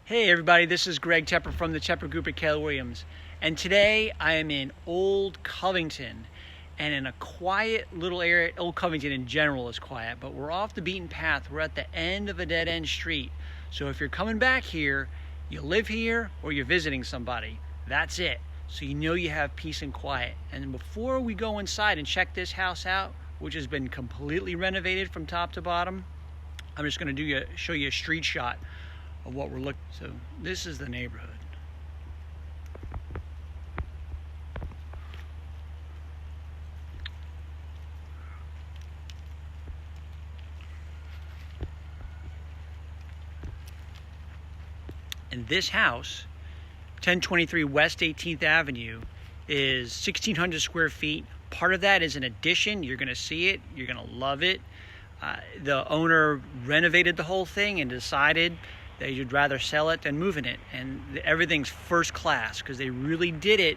Hey everybody, this is Greg Tepper from the Tepper Group at Keller Williams. And today I am in Old Covington and in a quiet little area. Old Covington in general is quiet, but we're off the beaten path. We're at the end of a dead-end street. So if you're coming back here, you live here or you're visiting somebody, that's it. So you know you have peace and quiet. And before we go inside and check this house out, which has been completely renovated from top to bottom, I'm just going to show you a street shot of what we're looking. So this is the neighborhood. And this house, 1023 West 18th Avenue, is 1,600 square feet. Part of that is an addition. You're going to see it. You're going to love it. The owner renovated the whole thing and decided that you'd rather sell it than move in it. And everything's first class because they really did it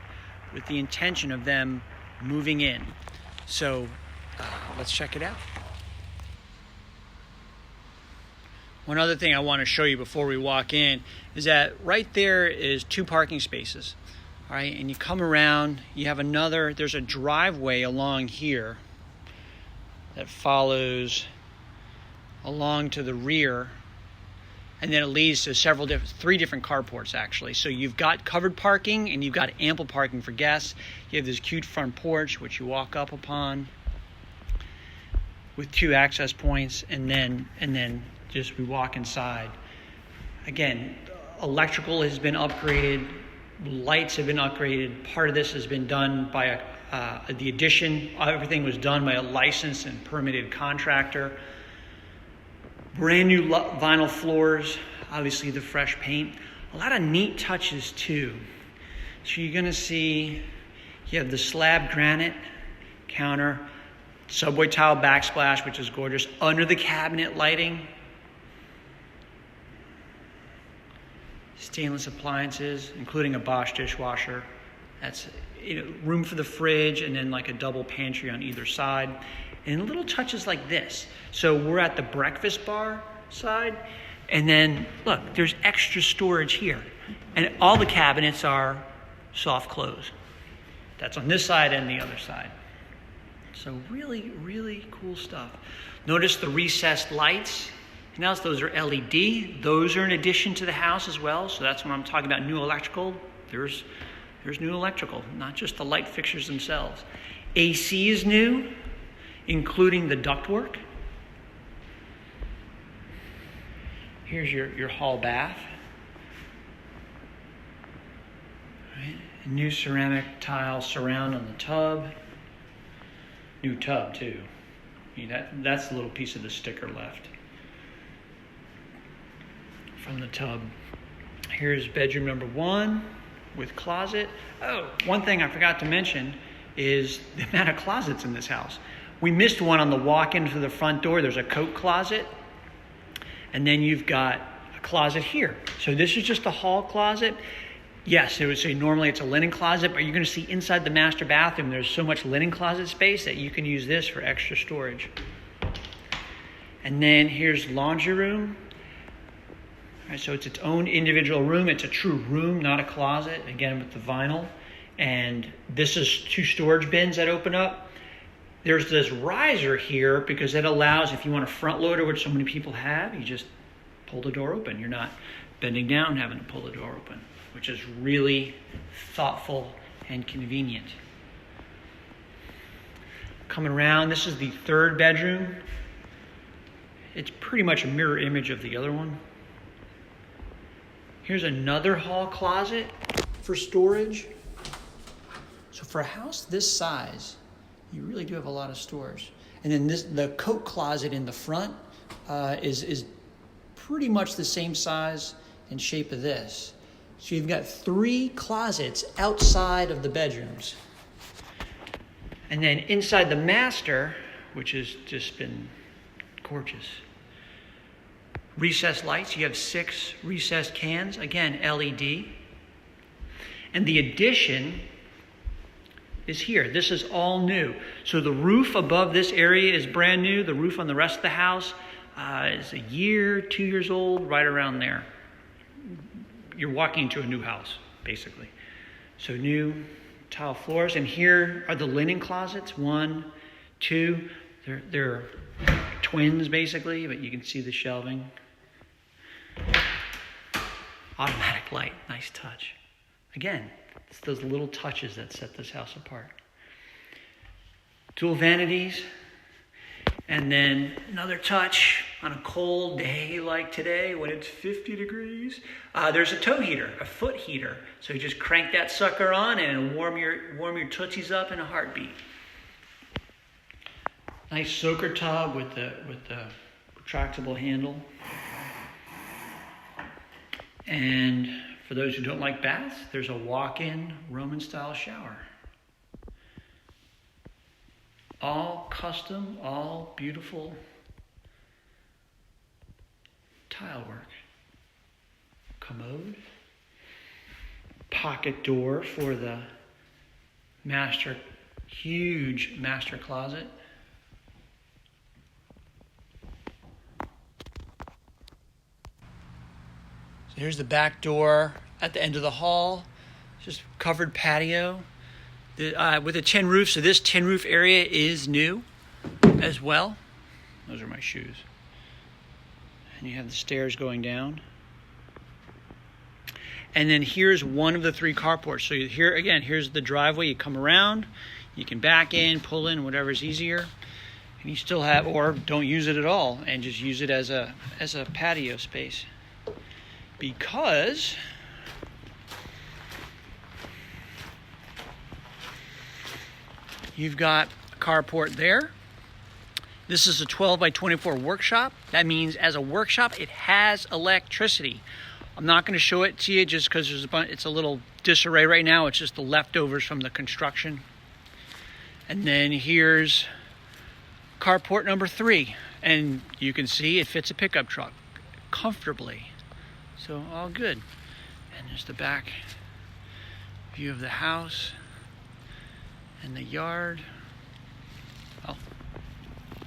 with the intention of them moving in. So let's check it out. One other thing I want to show you before we walk in is that right there is 2 parking spaces. All right, and you come around, you have there's a driveway along here that follows along to the rear, and then it leads to 3 different carports actually. So you've got covered parking and you've got ample parking for guests. You have this cute front porch which you walk up upon with 2 access points, and then just we walk inside. Again, electrical has been upgraded, lights have been upgraded. Part of this has been done by the addition. Everything was done by a licensed and permitted contractor. Brand new vinyl floors, obviously the fresh paint. A lot of neat touches too. So you're gonna see, you have the slab granite counter, subway tile backsplash, which is gorgeous, under the cabinet lighting. Stainless appliances, including a Bosch dishwasher. That's room for the fridge, and then like a double pantry on either side. And little touches like this. So we're at the breakfast bar side, and then look, there's extra storage here. And all the cabinets are soft close. That's on this side and the other side. So really, really cool stuff. Notice the recessed lights. Now those are LED. Those are in addition to the house as well. So that's when I'm talking about new electrical. There's new electrical, not just the light fixtures themselves. AC is new, including the ductwork. Here's your hall bath. Right. A new ceramic tile surround on the tub. New tub too. That's the little piece of the sticker left from the tub. Here's bedroom number 1 with closet. Oh, one thing I forgot to mention is the amount of closets in this house. We missed one on the walk-in to the front door. There's a coat closet, and then you've got a closet here. So this is just a hall closet. Yes, it would say normally it's a linen closet, but you're going to see inside the master bathroom there's so much linen closet space that you can use this for extra storage. And then here's laundry room. All right, so it's its own individual room. It's a true room, not a closet, again with the vinyl. And this is 2 storage bins that open up. There's this riser here because it allows, if you want a front loader, which so many people have, you just pull the door open. You're not bending down having to pull the door open, which is really thoughtful and convenient. Coming around, this is the 3rd bedroom. It's pretty much a mirror image of the other one. Here's another hall closet for storage. So for a house this size, you really do have a lot of storage. And then the coat closet in the front is pretty much the same size and shape of this. So you've got 3 closets outside of the bedrooms. And then inside the master, which has just been gorgeous. Recessed lights, you have 6 recessed cans, again, LED. And the addition is here. This is all new. So the roof above this area is brand new. The roof on the rest of the house is a year, 2 years old, right around there. you're walking into a new house, basically. So new tile floors, and here are the linen closets. 1, 2. They're twins basically, but you can see the shelving. Automatic light, nice touch. Again, it's those little touches that set this house apart. Dual vanities, and then another touch on a cold day like today when it's 50 degrees. There's a toe heater, a foot heater. So you just crank that sucker on and it'll warm your tootsies up in a heartbeat. Nice soaker tub with the retractable handle. And for those who don't like baths, there's a walk-in Roman-style shower. All custom, all beautiful tile work. Commode. Pocket door for the huge master closet. So here's the back door at the end of the hall. Just covered patio. With a tin roof, so this tin roof area is new as well. Those are my shoes. And you have the stairs going down. And then here's one of the 3 carports. So here again, here's the driveway. You come around, you can back in, pull in, whatever's easier. And you still have, or don't use it at all and just use it as a patio space. Because you've got a carport there. This is a 12 by 24 workshop. That means as a workshop, it has electricity. I'm not going to show it to you just because it's a little disarray right now. It's just the leftovers from the construction. And then here's carport number 3. And you can see it fits a pickup truck comfortably. So all good. And there's the back view of the house. And the yard. Oh,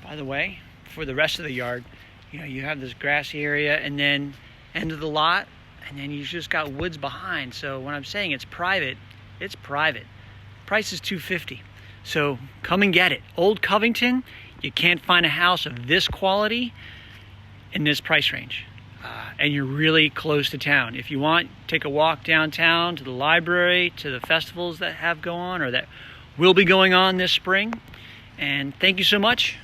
by the way, for the rest of the yard, you have this grassy area and then end of the lot, and then you just got woods behind. So when I'm saying it's private, it's private. Price is $250. So come and get it. Old Covington, you can't find a house of this quality in this price range. And you're really close to town. If you want, take a walk downtown to the library, to the festivals that have go on or that will be going on this spring. And thank you so much.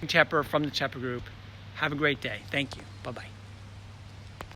Tepper from the Tepper Group. Have a great day. Thank you. Bye-bye.